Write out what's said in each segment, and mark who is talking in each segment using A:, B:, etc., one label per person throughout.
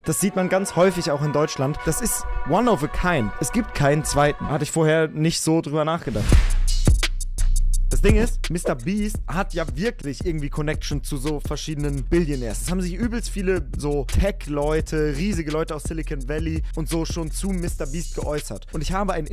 A: Das sieht man ganz häufig auch in Deutschland. Das ist one of a kind. Es gibt keinen zweiten. Hatte ich vorher nicht so drüber nachgedacht. Das Ding ist, Mr. Beast hat ja wirklich irgendwie Connection zu so verschiedenen Billionaires. Es haben sich übelst viele so Tech-Leute, riesige Leute aus Silicon Valley und so schon zu Mr. Beast geäußert. Und ich habe ein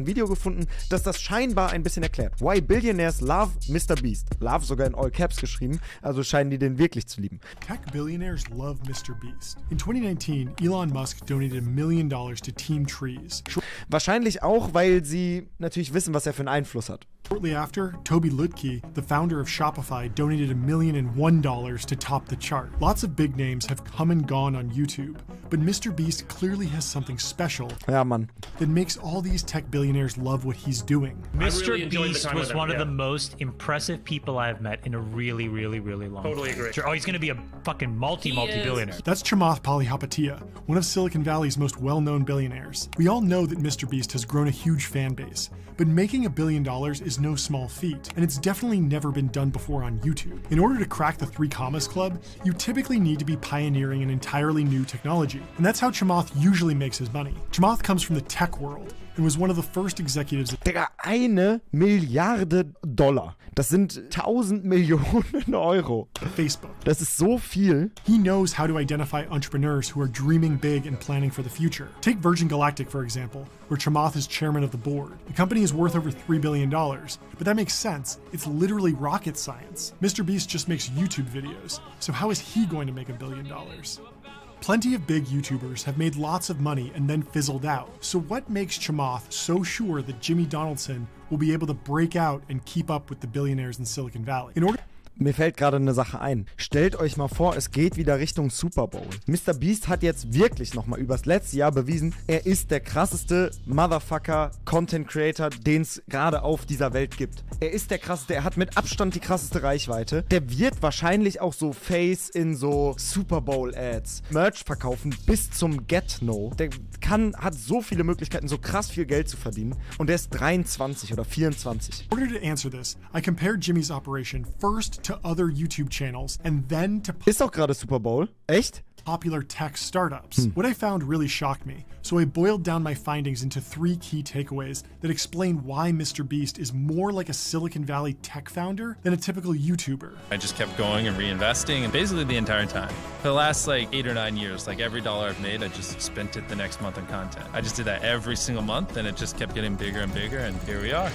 A: Video gefunden, das das scheinbar ein bisschen erklärt. Why Billionaires love Mr. Beast. Love sogar in all caps geschrieben, also scheinen die den wirklich zu lieben.
B: Tech billionaires love Mr. Beast. In 2019, Elon Musk donated $1 million to Team Trees.
A: Wahrscheinlich auch, weil sie natürlich wissen, was er für einen Einfluss hat.
B: Shortly after, Toby Lutke, the founder of Shopify, donated $1,001,001 to top the chart. Lots of big names have come and gone on YouTube, but Mr. Beast clearly has something special
A: Ja, Mann.
B: that makes all these tech billionaires love what he's doing.
C: Mr. Beast was one of the most impressive people I've met in a really, really, really long time.
D: Totally agree.
C: Oh, he's gonna be a fucking multi-billionaire.
B: That's Chamath Palihapitiya, one of Silicon Valley's most well-known billionaires. We all know that Mr. Beast has grown a huge fan base, but making $1 billion is no small feat, and it's definitely never been done before on YouTube. In order to crack the 3 commas club, you typically need to be pioneering an entirely new technology, and that's how Chamath usually makes his money. Chamath comes from the tech world and was one of the first executives.
A: Digga, $1 Milliarde. Das sind 1000 Millionen Euro.
B: Facebook.
A: Das ist so viel.
B: He knows how to identify entrepreneurs who are dreaming big and planning for the future. Take Virgin Galactic, for example, where Chamath is chairman of the board. The company is worth over $3 billion, but that makes sense. It's literally rocket science. Mr. Beast just makes YouTube videos, so how is he going to make $1 billion? Plenty of big YouTubers have made lots of money and then fizzled out. So what makes Chamath so sure that Jimmy Donaldson will be able to break out and keep up with the billionaires in Silicon Valley?
A: Mir fällt gerade eine Sache ein. Stellt euch mal vor, es geht wieder Richtung Super Bowl. Mr. Beast hat jetzt wirklich nochmal übers letzte Jahr bewiesen, er ist der krasseste Motherfucker Content Creator, den es gerade auf dieser Welt gibt. Er ist der krasseste, er hat mit Abstand die krasseste Reichweite. Der wird wahrscheinlich auch so Face in so Super Bowl Ads, Merch verkaufen bis zum Get-No. Der hat so viele Möglichkeiten, so krass viel Geld zu verdienen. Und der ist 23 oder 24.
B: In order to answer this, I compared Jimmy's operation first to other YouTube channels and then to
A: Ist doch gerade Super Bowl. Echt?
B: popular tech startups. What I found really shocked me, so I boiled down my findings into 3 key takeaways that explain why Mr. Beast is more like a Silicon Valley tech founder than a typical YouTuber.
D: I just kept going and reinvesting, and basically the entire time. For the last 8 or 9 years, every dollar I've made, I just spent it the next month on content. I just did that every single month, and it just kept getting bigger and bigger, and here we are.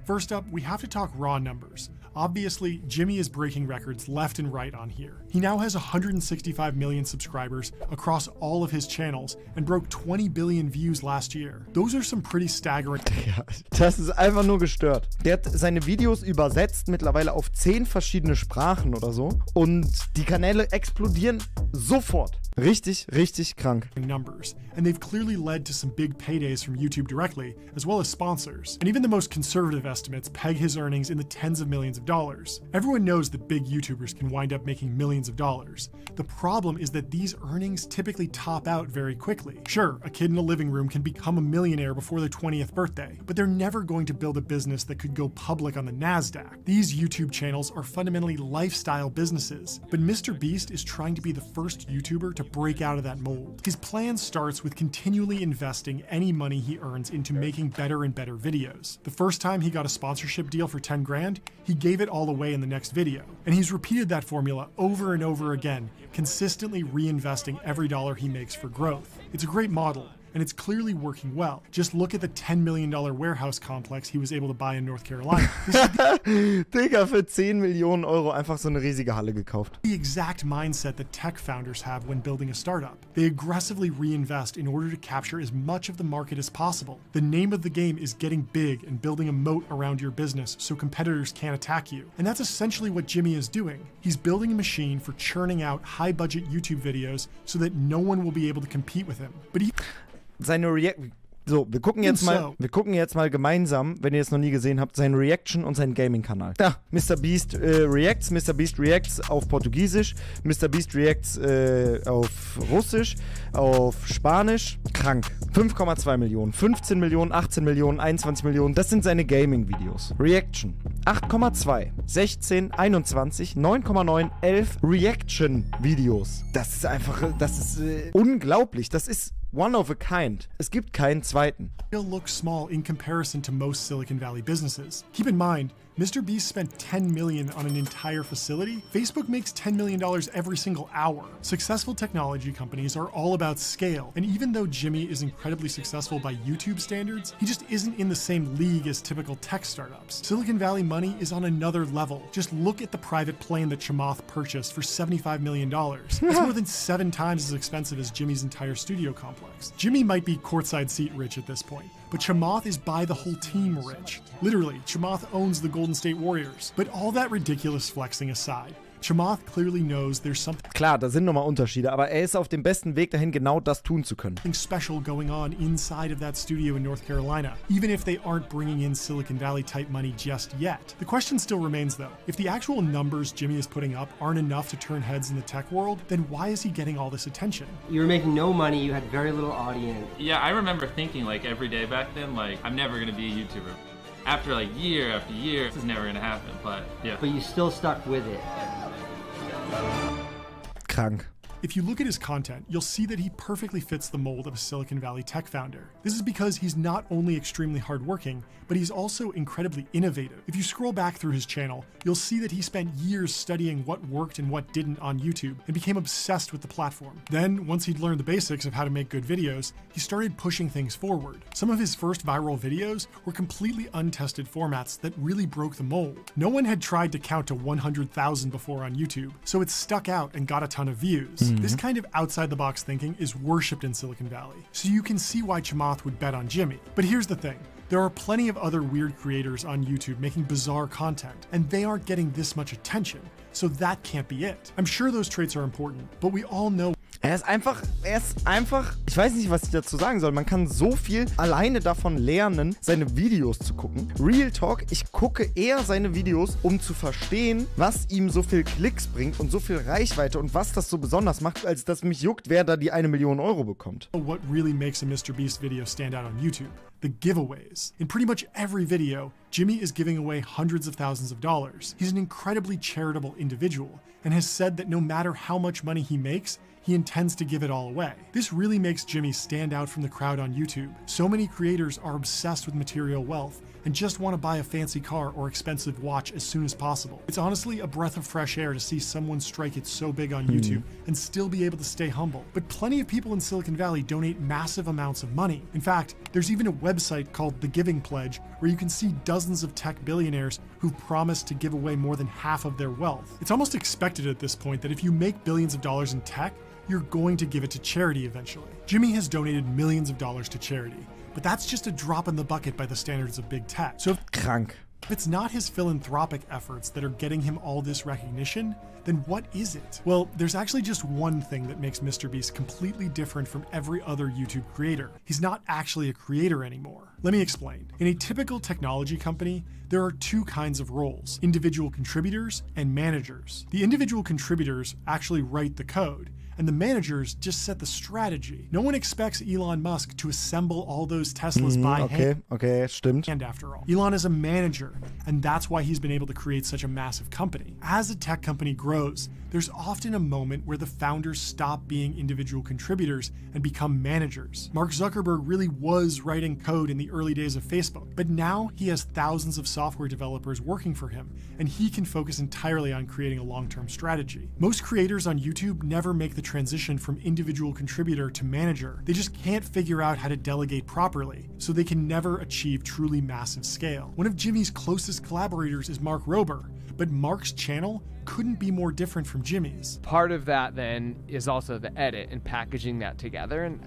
B: First up, we have to talk raw numbers. Obviously, Jimmy is breaking records left and right on here. He now has 165 million subscribers across all of his channels and broke 20 billion views last year. Those are some pretty staggering.
A: Ja, das ist einfach nur gestört. Der hat seine Videos übersetzt mittlerweile auf 10 verschiedene Sprachen oder so und die Kanäle explodieren sofort. Richtig, richtig krank.
B: Numbers, and they've clearly led to some big paydays from YouTube directly, as well as sponsors. And even the most conservative estimates peg his earnings in the tens of millions of dollars. Everyone knows that big YouTubers can wind up making millions of dollars. The problem is that these earnings typically top out very quickly. Sure, a kid in a living room can become a millionaire before their 20th birthday, but they're never going to build a business that could go public on the NASDAQ. These YouTube channels are fundamentally lifestyle businesses, but Mr. Beast is trying to be the first YouTuber to break out of that mold. His plan starts with continually investing any money he earns into making better and better videos. The first time he got a sponsorship deal for 10 grand, he gave it all away in the next video. And he's repeated that formula over and over again, consistently reinvesting every dollar he makes for growth. It's a great model, and it's clearly working well. Just look at the $10 million warehouse complex he was able to buy in North Carolina.
A: Digga, für 10 Millionen Euro einfach so eine riesige Halle gekauft.
B: The exact mindset that tech founders have when building a startup. They aggressively reinvest in order to capture as much of the market as possible. The name of the game is getting big and building a moat around your business so competitors can't attack you. And that's essentially what Jimmy is doing. He's building a machine for churning out high-budget YouTube videos so that no one will be able to compete with him. But
A: So, wir gucken jetzt mal gemeinsam, wenn ihr es noch nie gesehen habt, seinen Reaction und seinen Gaming-Kanal. Ja, MrBeast Reacts, MrBeast Reacts auf Portugiesisch, MrBeast Reacts auf Russisch, auf Spanisch. Krank. 5,2 Millionen, 15 Millionen, 18 Millionen, 21 Millionen. Das sind seine Gaming-Videos. Reaction. 8,2, 16, 21, 9,9, 11 Reaction-Videos. Das ist einfach, unglaublich. Das ist one of a kind. Es gibt keinen zweiten.
B: It'll look small in comparison to most Silicon Valley businesses. Keep in mind, MrBeast spent $10 million on an entire facility. Facebook makes $10 million every single hour. Successful technology companies are all about scale, and even though Jimmy is incredibly successful by YouTube standards, he just isn't in the same league as typical tech startups. Silicon Valley money is on another level. Just look at the private plane that Chamath purchased for $75 million. That's more than 7 times as expensive as Jimmy's entire studio complex. Jimmy might be courtside seat rich at this point, but Chamath is by the whole team rich. Literally, Chamath owns the Golden State Warriors. But all that ridiculous flexing aside, Chamath clearly knows there's something
A: Klar, da sind nochmal Unterschiede, aber er ist auf dem besten Weg dahin, genau das tun zu können.
B: special going on inside of that studio in North Carolina, even if they aren't bringing in Silicon Valley type money just yet. The question still remains though, if the actual numbers Jimmy is putting up aren't enough to turn heads in the tech world, then why is he getting all this attention?
E: You were making no money, you had very little audience.
D: Yeah, I remember thinking like every day back then, like I'm never gonna be a YouTuber. After like year after year, this is never gonna happen, but yeah.
E: But you still stuck with it.
A: Krank.
B: If you look at his content, you'll see that he perfectly fits the mold of a Silicon Valley tech founder. This is because he's not only extremely hardworking, but he's also incredibly innovative. If you scroll back through his channel, you'll see that he spent years studying what worked and what didn't on YouTube and became obsessed with the platform. Then, once he'd learned the basics of how to make good videos, he started pushing things forward. Some of his first viral videos were completely untested formats that really broke the mold. No one had tried to count to 100,000 before on YouTube, so it stuck out and got a ton of views. This kind of outside-the-box thinking is worshipped in Silicon Valley, so you can see why Chamath would bet on Jimmy. But here's the thing. There are plenty of other weird creators on YouTube making bizarre content, and they aren't getting this much attention, so that can't be it. I'm sure those traits are important, but we all know
A: Er ist einfach, ich weiß nicht, was ich dazu sagen soll. Man kann so viel alleine davon lernen, seine Videos zu gucken. Real Talk, ich gucke eher seine Videos, um zu verstehen, was ihm so viel Klicks bringt und so viel Reichweite und was das so besonders macht, als dass mich juckt, wer da die 1 Million Euro bekommt.
B: what really makes a MrBeast video stand out on YouTube. The giveaways. In pretty much every video, Jimmy is giving away hundreds of thousands of dollars. He's an incredibly charitable individual and has said that no matter how much money he makes, he intends to give it all away. This really makes Jimmy stand out from the crowd on YouTube. So many creators are obsessed with material wealth and just want to buy a fancy car or expensive watch as soon as possible. It's honestly a breath of fresh air to see someone strike it so big on YouTube and still be able to stay humble. But plenty of people in Silicon Valley donate massive amounts of money. In fact, there's even a website called The Giving Pledge where you can see dozens of tech billionaires who've promised to give away more than half of their wealth. It's almost expected at this point that if you make billions of dollars in tech, you're going to give it to charity eventually. Jimmy has donated millions of dollars to charity, but that's just a drop in the bucket by the standards of big tech. So
A: Krank.
B: if it's not his philanthropic efforts that are getting him all this recognition, then what is it? Well, there's actually just one thing that makes MrBeast completely different from every other YouTube creator. He's not actually a creator anymore. Let me explain. In a typical technology company, there are 2 kinds of roles: individual contributors and managers. The individual contributors actually write the code, and the managers just set the strategy. No one expects Elon Musk to assemble all those Teslas by hand.
A: Okay, stimmt.
B: And after all, Elon is a manager, and that's why he's been able to create such a massive company. As a tech company grows, there's often a moment where the founders stop being individual contributors and become managers. Mark Zuckerberg really was writing code in the early days of Facebook, but now he has thousands of software developers working for him, and he can focus entirely on creating a long-term strategy. Most creators on YouTube never make the transition from individual contributor to manager. They just can't figure out how to delegate properly, so they can never achieve truly massive scale. One of Jimmy's closest collaborators is Mark Rober, but Mark's channel couldn't be more different from Jimmy's.
F: Part of that then is also the edit and packaging that together. And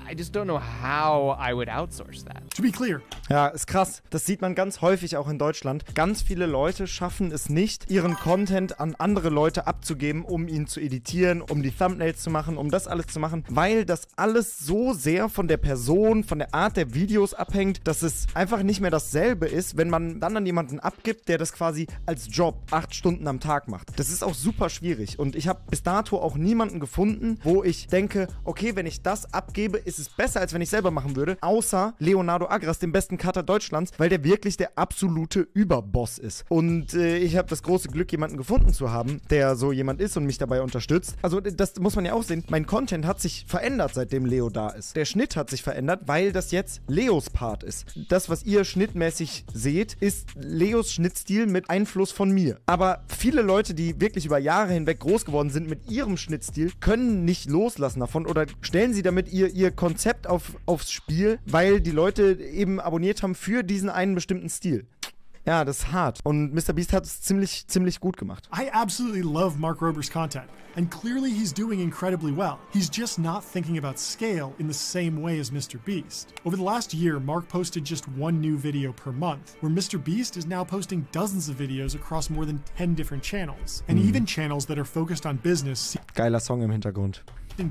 F: I just don't know how I would outsource that.
B: To be clear.
A: Ja, ist krass. Das sieht man ganz häufig auch in Deutschland. Ganz viele Leute schaffen es nicht, ihren Content an andere Leute abzugeben, um ihn zu editieren, um die Thumbnails zu machen, um das alles zu machen, weil das alles so sehr von der Person, von der Art der Videos abhängt, dass es einfach nicht mehr dasselbe ist, wenn man dann an jemanden abgibt, der das quasi als Job 8 Stunden am Tag macht. Das ist auch super schwierig und ich habe bis dato auch niemanden gefunden, wo ich denke, okay, wenn ich das abgebe, ist es besser, als wenn ich selber machen würde, außer Leonardo Agras, dem besten Cutter Deutschlands, weil der wirklich der absolute Überboss ist. Und ich habe das große Glück, jemanden gefunden zu haben, der so jemand ist und mich dabei unterstützt. Also das muss man ja auch sehen. Mein Content hat sich verändert, seitdem Leo da ist. Der Schnitt hat sich verändert, weil das jetzt Leos Part ist. Das, was ihr schnittmäßig seht, ist Leos Schnittstil mit Einfluss von mir. Aber viele Leute, die wirklich über Jahre hinweg groß geworden sind mit ihrem Schnittstil, können nicht loslassen davon oder stellen sie damit ihr Konzept aufs Spiel, weil die Leute eben abonniert haben für diesen einen bestimmten Stil. Ja, das ist hart. Und MrBeast hat es ziemlich gut gemacht.
B: I absolutely love Mark Rober's content, and clearly he's doing incredibly well. He's just not thinking about scale in the same way as MrBeast. Over the last year, Mark posted just one new video per month, where MrBeast is now posting dozens of videos across more than 10 different channels, and even channels that are focused on business.
A: Geiler Song im Hintergrund.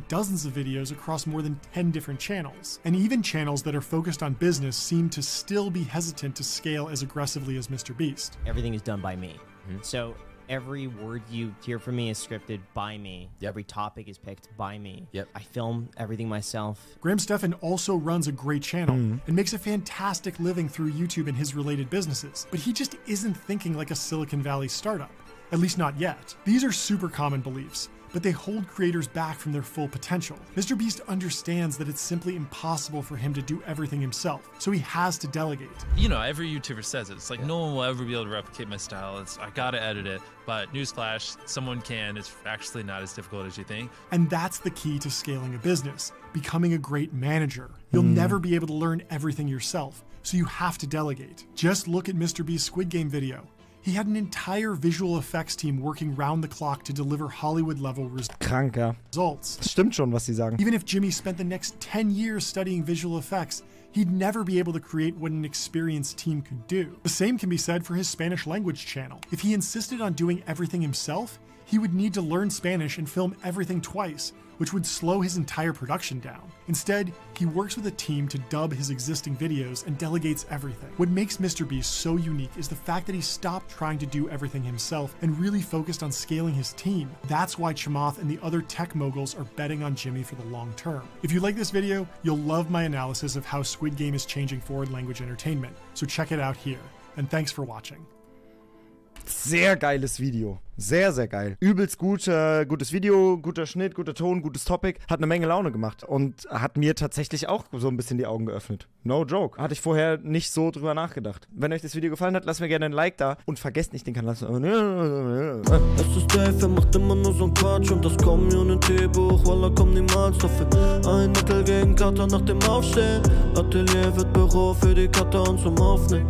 B: Dozens of videos across more than 10 different channels. And even channels that are focused on business seem to still be hesitant to scale as aggressively as MrBeast.
G: Everything is done by me. So every word you hear from me is scripted by me. Every topic is picked by me. I film everything myself.
B: Graham Stephan also runs a great channel and makes a fantastic living through YouTube and his related businesses. But he just isn't thinking like a Silicon Valley startup. At least not yet. These are super common beliefs, but they hold creators back from their full potential. MrBeast understands that it's simply impossible for him to do everything himself, so he has to delegate.
D: You know, every YouTuber says it. It's like, no one will ever be able to replicate my style. I gotta edit it. But newsflash, someone can. It's actually not as difficult as you think.
B: And that's the key to scaling a business, becoming a great manager. You'll never be able to learn everything yourself, so you have to delegate. Just look at MrBeast's Squid Game video. He had an entire visual effects team working round the clock to deliver Hollywood-level
A: Krank, ja.
B: results.
A: Das stimmt schon, was sie sagen.
B: Even if Jimmy spent the next 10 years studying visual effects, he'd never be able to create what an experienced team could do. The same can be said for his Spanish language channel. If he insisted on doing everything himself, he would need to learn Spanish and film everything twice, which would slow his entire production down. Instead, he works with a team to dub his existing videos and delegates everything. What makes MrBeast so unique is the fact that he stopped trying to do everything himself and really focused on scaling his team. That's why Chamath and the other tech moguls are betting on Jimmy for the long term. If you like this video, you'll love my analysis of how Squid Game is changing foreign language entertainment, so check it out here. And thanks for watching.
A: Sehr geiles Video. Sehr, sehr geil. Übelst gutes Video, guter Schnitt, guter Ton, gutes Topic. Hat eine Menge Laune gemacht und hat mir tatsächlich auch so ein bisschen die Augen geöffnet. No joke. Hatte ich vorher nicht so drüber nachgedacht. Wenn euch das Video gefallen hat, lasst mir gerne ein Like da und vergesst nicht den Kanal.
H: Es ist Dave, macht immer nur so ein Quatsch und das Community-Buch, Wallah, komm niemals dafür. Ein Mittel gegen Cutter nach dem Aufstehen. Atelier wird Büro für die Cutter und zum Aufnehmen.